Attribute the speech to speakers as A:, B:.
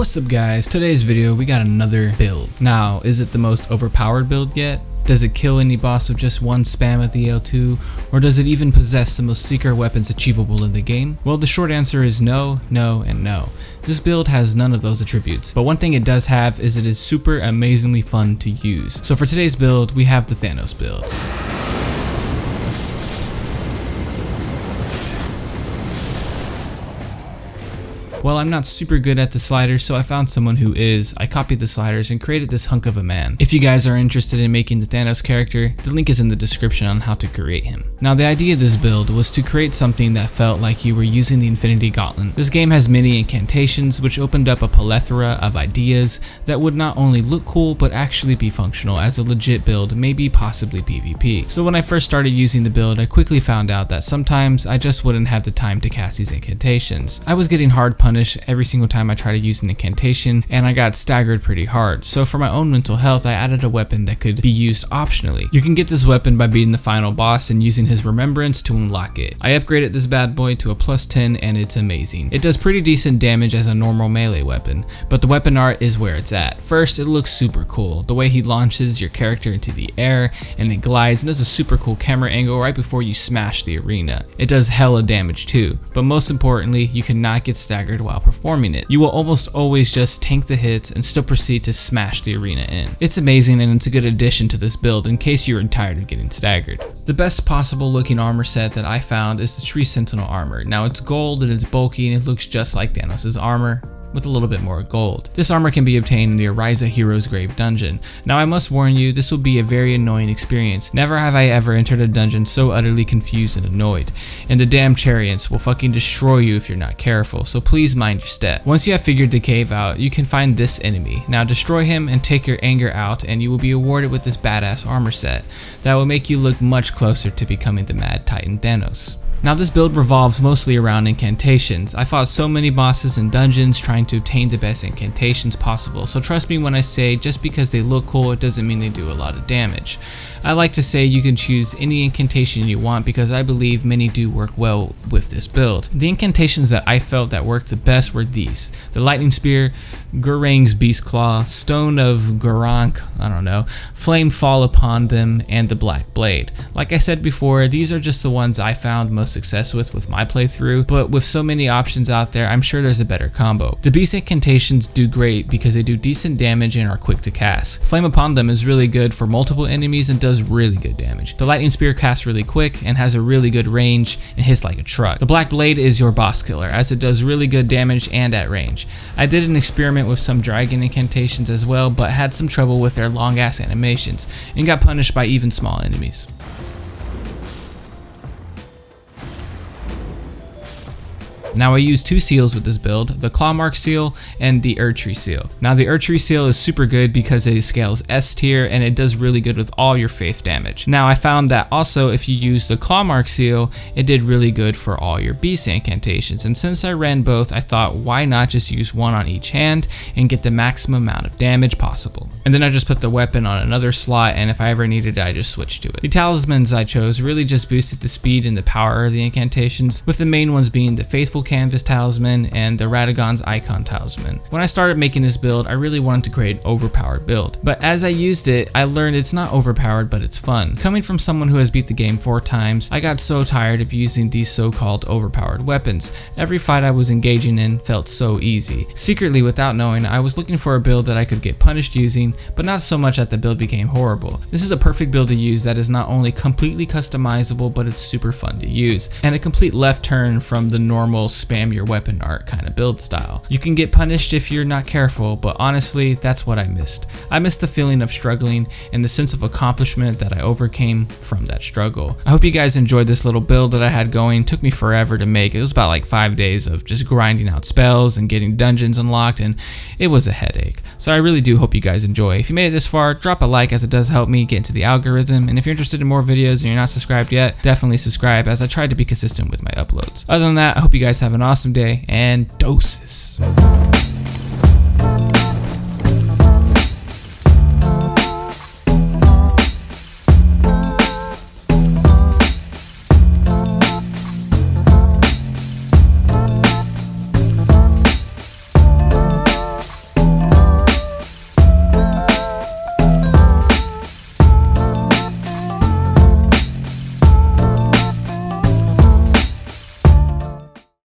A: What's up guys, today's video we got another build. Now, is it the most overpowered build yet? Does it kill any boss with just one spam of the L2, or does it even possess the most secret weapons achievable in the game? Well, the short answer is no, no, and no. This build has none of those attributes, but one thing it does have is it is super amazingly fun to use. So for today's build, we have the Thanos build. Well, I'm not super good at the sliders, so I found someone who is. I copied the sliders and created this hunk of a man. If you guys are interested in making the Thanos character, the link is in the description on how to create him. Now, the idea of this build was to create something that felt like you were using the Infinity Gauntlet. This game has many incantations, which opened up a plethora of ideas that would not only look cool, but actually be functional as a legit build, maybe possibly PvP. So when I first started using the build, I quickly found out that sometimes I just wouldn't have the time to cast these incantations. I was getting hard punished every single time I tried to use an incantation, and I got staggered pretty hard. So for my own mental health, I added a weapon that could be used optionally. You can get this weapon by beating the final boss and using his remembrance to unlock it. I upgraded this bad boy to a +10 and it's amazing. It does pretty decent damage as a normal melee weapon, but the weapon art is where it's at. First, it looks super cool. The way he launches your character into the air and it glides and does a super cool camera angle right before you smash the arena. It does hella damage too, but most importantly, you cannot get staggered while performing it. You will almost always just tank the hits and still proceed to smash the arena in. It's amazing and it's a good addition to this build in case you are tired of getting staggered. The best possible looking armor set that I found is the Tree Sentinel armor. Now it's gold and it's bulky and it looks just like Thanos' armor, with a little bit more gold. This armor can be obtained in the Ariza Hero's Grave dungeon. Now I must warn you, this will be a very annoying experience. Never have I ever entered a dungeon so utterly confused and annoyed. And the damn chariots will fucking destroy you if you're not careful, so please mind your step. Once you have figured the cave out, you can find this enemy. Now destroy him and take your anger out and you will be awarded with this badass armor set that will make you look much closer to becoming the Mad Titan Thanos. Now this build revolves mostly around incantations. I fought so many bosses in dungeons trying to obtain the best incantations possible, so trust me when I say just because they look cool it doesn't mean they do a lot of damage. I like to say you can choose any incantation you want because I believe many do work well with this build. The incantations that I felt that worked the best were these: the Lightning Spear, Gurang's Beast Claw, Stone of Garank, I don't know, Flame Fall Upon Them, and the Black Blade. Like I said before, these are just the ones I found most success with my playthrough, but with so many options out there, I'm sure there's a better combo. The beast incantations do great because they do decent damage and are quick to cast. Flame Upon Them is really good for multiple enemies and does really good damage. The Lightning Spear casts really quick and has a really good range and hits like a truck. The Black Blade is your boss killer as it does really good damage and at range. I did an experiment with some dragon incantations as well, but had some trouble with their long ass animations and got punished by even small enemies. Now I use two seals with this build, the Clawmark seal and the Erdtree seal. Now the Erdtree seal is super good because it scales S tier and it does really good with all your faith damage. Now I found that also if you use the Clawmark seal, it did really good for all your beast incantations, and since I ran both, I thought why not just use one on each hand and get the maximum amount of damage possible. And then I just put the weapon on another slot, and if I ever needed it I just switched to it. The talismans I chose really just boosted the speed and the power of the incantations, with the main ones being the Faithful Canvas Talisman and the Radagon's Icon Talisman. When I started making this build, I really wanted to create an overpowered build, but as I used it, I learned it's not overpowered, but it's fun. Coming from someone who has beat the game 4 times, I got so tired of using these so-called overpowered weapons. Every fight I was engaging in felt so easy. Secretly, without knowing, I was looking for a build that I could get punished using, but not so much that the build became horrible. This is a perfect build to use that is not only completely customizable, but it's super fun to use, and a complete left turn from the normal spam your weapon art kind of build style. You can get punished if you're not careful, but honestly, that's what I missed. I missed the feeling of struggling and the sense of accomplishment that I overcame from that struggle. I hope you guys enjoyed this little build that I had going. It took me forever to make. It was about like 5 days of just grinding out spells and getting dungeons unlocked, and it was a headache. So I really do hope you guys enjoy. If you made it this far, drop a like as it does help me get into the algorithm, and if you're interested in more videos and you're not subscribed yet, definitely subscribe as I try to be consistent with my uploads. Other than that, I hope you guys have an awesome day, and doses.